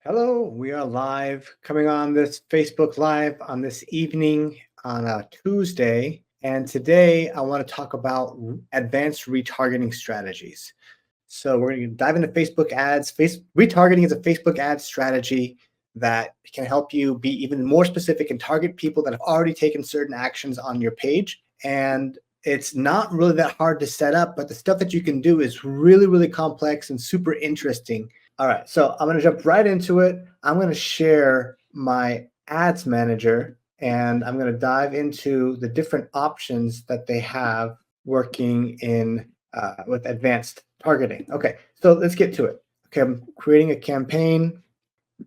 Hello, we are live coming on this Facebook Live on this evening on a Tuesday. And today I want to talk about advanced retargeting strategies. So we're going to dive into Facebook ads. Retargeting is a Facebook ad strategy that can help you be even more specific and target people that have already taken certain actions on your page. And it's not really that hard to set up, but the stuff that you can do is really, really complex and super interesting. All right, so I'm going to jump right into it. I'm going to share my ads manager and I'm going to dive into the different options that they have working in with advanced targeting. Okay, so let's get to it. Okay, I'm creating a campaign,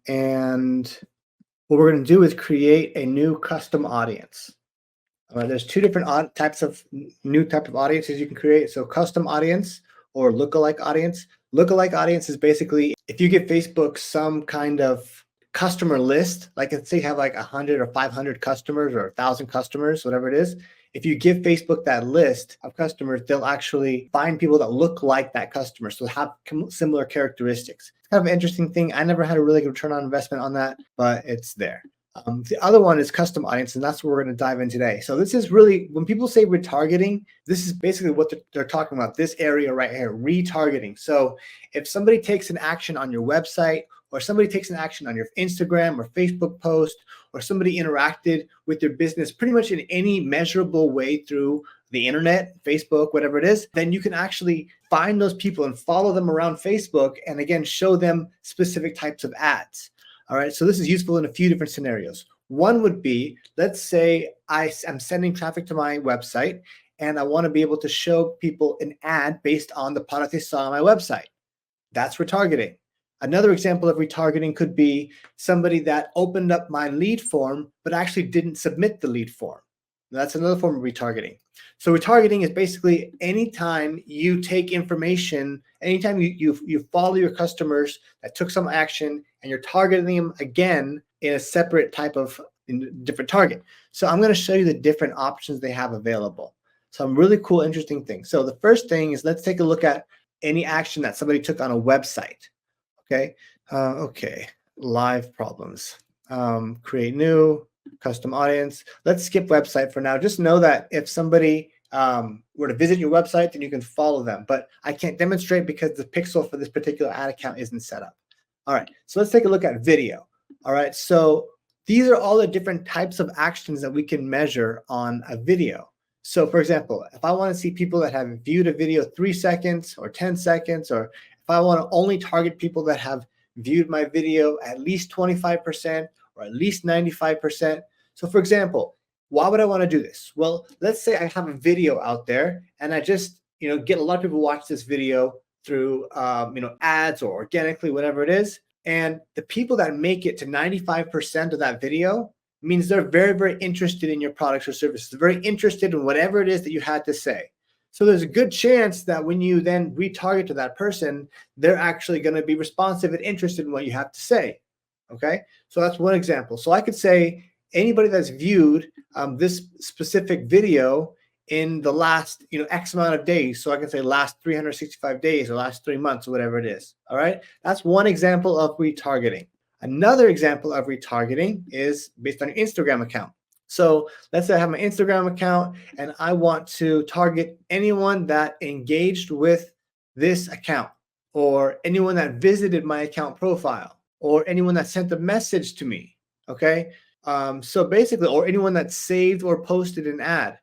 and what we're going to do is create a new custom audience. There's two different new type of audiences you can create. So custom audience or lookalike audience. Lookalike audience is basically if you give Facebook some kind of customer list, like let's say you have like 100 or 500 customers or 1,000 customers, whatever it is. If you give Facebook that list of customers, they'll actually find people that look like that customer, so have similar characteristics. It's kind of an interesting thing. I never had a really good return on investment on that, but it's there. The other one is custom audience, and that's what we're going to dive in today. So this is really, when people say retargeting, this is basically what they're talking about, this area right here, retargeting. So if somebody takes an action on your website, or somebody takes an action on your Instagram or Facebook post, or somebody interacted with your business pretty much in any measurable way through the internet, Facebook, whatever it is, then you can actually find those people and follow them around Facebook, and again, show them specific types of ads. All right, so this is useful in a few different scenarios. One would be, let's say I am sending traffic to my website and I want to be able to show people an ad based on the product they saw on my website. That's retargeting. Another example of retargeting could be somebody that opened up my lead form but actually didn't submit the lead form. That's another form of retargeting. So retargeting is basically anytime you take information, anytime you follow your customers that took some action and you're targeting them again in a separate type of different target. So I'm going to show you the different options they have available. Some really cool, interesting things. So the first thing is, let's take a look at any action that somebody took on a website. Okay, live problems. Create new, custom audience. Let's skip website for now. Just know that if somebody were to visit your website, then you can follow them. But I can't demonstrate because the pixel for this particular ad account isn't set up. All right, so let's take a look at video. All right, so these are all the different types of actions that we can measure on a video. So for example, if I want to see people that have viewed a video 3 seconds or 10 seconds, or if I want to only target people that have viewed my video at least 25% or at least 95%. So for example, why would I want to do this? Well, let's say I have a video out there and I just, get a lot of people watch this video through, ads or organically, whatever it is. And the people that make it to 95% of that video means they're very, very interested in your products or services. They're very interested in whatever it is that you had to say. So there's a good chance that when you then retarget to that person, they're actually going to be responsive and interested in what you have to say. Okay, so that's one example. So I could say anybody that's viewed this specific video in the last X amount of days. So I can say last 365 days or last 3 months or whatever it is. All right, that's one example of retargeting. Another example of retargeting is based on your Instagram account. So let's say I have my Instagram account and I want to target anyone that engaged with this account, or anyone that visited my account profile, or anyone that sent a message to me. Okay. So basically, or anyone that saved or posted an ad,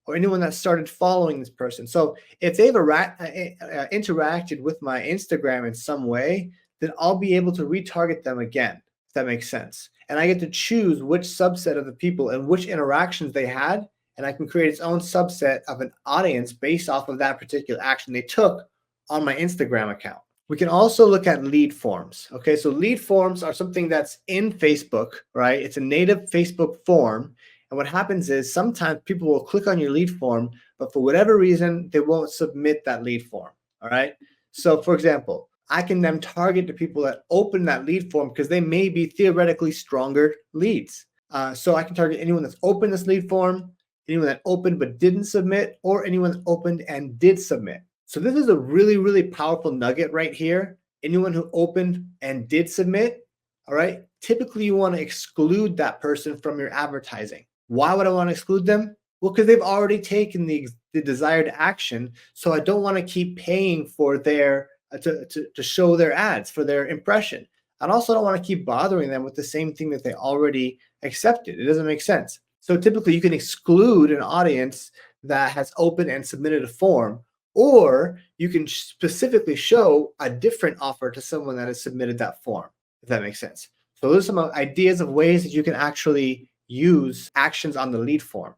or anyone that started following this person. So if they've interacted with my Instagram in some way, then I'll be able to retarget them again, if that makes sense. And I get to choose which subset of the people and which interactions they had, and I can create its own subset of an audience based off of that particular action they took on my Instagram account. We can also look at lead forms. Okay, so lead forms are something that's in Facebook, right? It's a native Facebook form. And what happens is sometimes people will click on your lead form, but for whatever reason, they won't submit that lead form. All right. So for example, I can then target the people that open that lead form because they may be theoretically stronger leads. So I can target anyone that's opened this lead form, anyone that opened but didn't submit, or anyone that opened and did submit. So this is a really, really powerful nugget right here. Anyone who opened and did submit, all right, typically you want to exclude that person from your advertising. Why would I want to exclude them? Well, because they've already taken the desired action. So I don't want to keep paying for their to show their ads for their impression. I also don't want to keep bothering them with the same thing that they already accepted. It doesn't make sense. So typically you can exclude an audience that has opened and submitted a form, or you can specifically show a different offer to someone that has submitted that form, if that makes sense. So those are some ideas of ways that you can actually use actions on the lead form.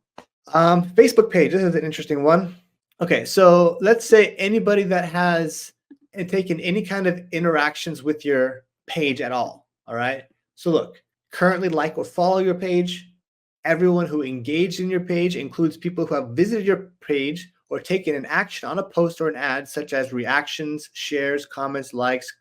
Facebook page, this is an interesting one. Okay, so let's say anybody that has taken any kind of interactions with your page at all right? So look, currently like or follow your page. Everyone who engaged in your page includes people who have visited your page or taken an action on a post or an ad, such as reactions, shares, comments, likes,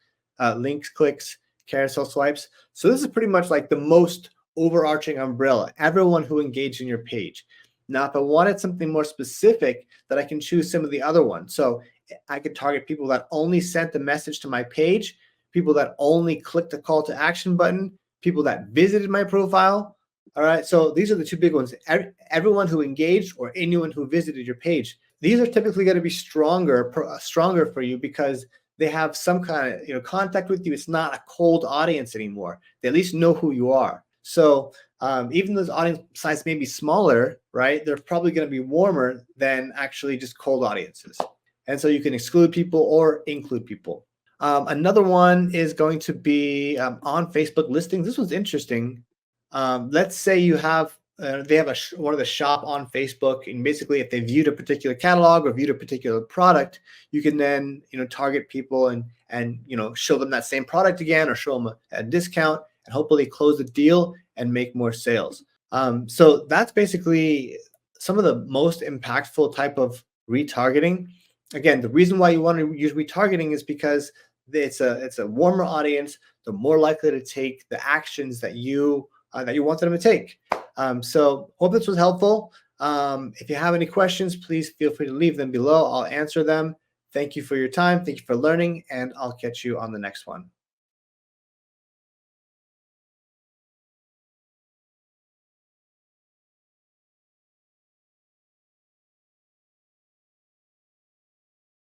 links, clicks, carousel swipes. So this is pretty much like the most overarching umbrella, everyone who engaged in your page. Now, if I wanted something more specific, that I can choose some of the other ones. So I could target people that only sent the message to my page, people that only clicked the call to action button, people that visited my profile. All right, so these are the two big ones. Everyone who engaged or anyone who visited your page. These are typically going to be stronger for you because they have some kind of contact with you. It's not a cold audience anymore. They at least know who you are. So even though the audience size may be smaller, right, they're probably going to be warmer than actually just cold audiences. And so you can exclude people or include people. Another one is going to be on Facebook listings. This one's interesting. Let's say you have they have one of the shop on Facebook, and basically if they viewed a particular catalog or viewed a particular product, you can then target people and show them that same product again, or show them a discount, and hopefully close the deal and make more sales. So that's basically some of the most impactful type of retargeting. Again, the reason why you want to use retargeting is because it's a warmer audience. They're more likely to take the actions that you want them to take. So hope this was helpful. If you have any questions, please feel free to leave them below. I'll answer them. Thank you for your time. Thank you for learning, and I'll catch you on the next one.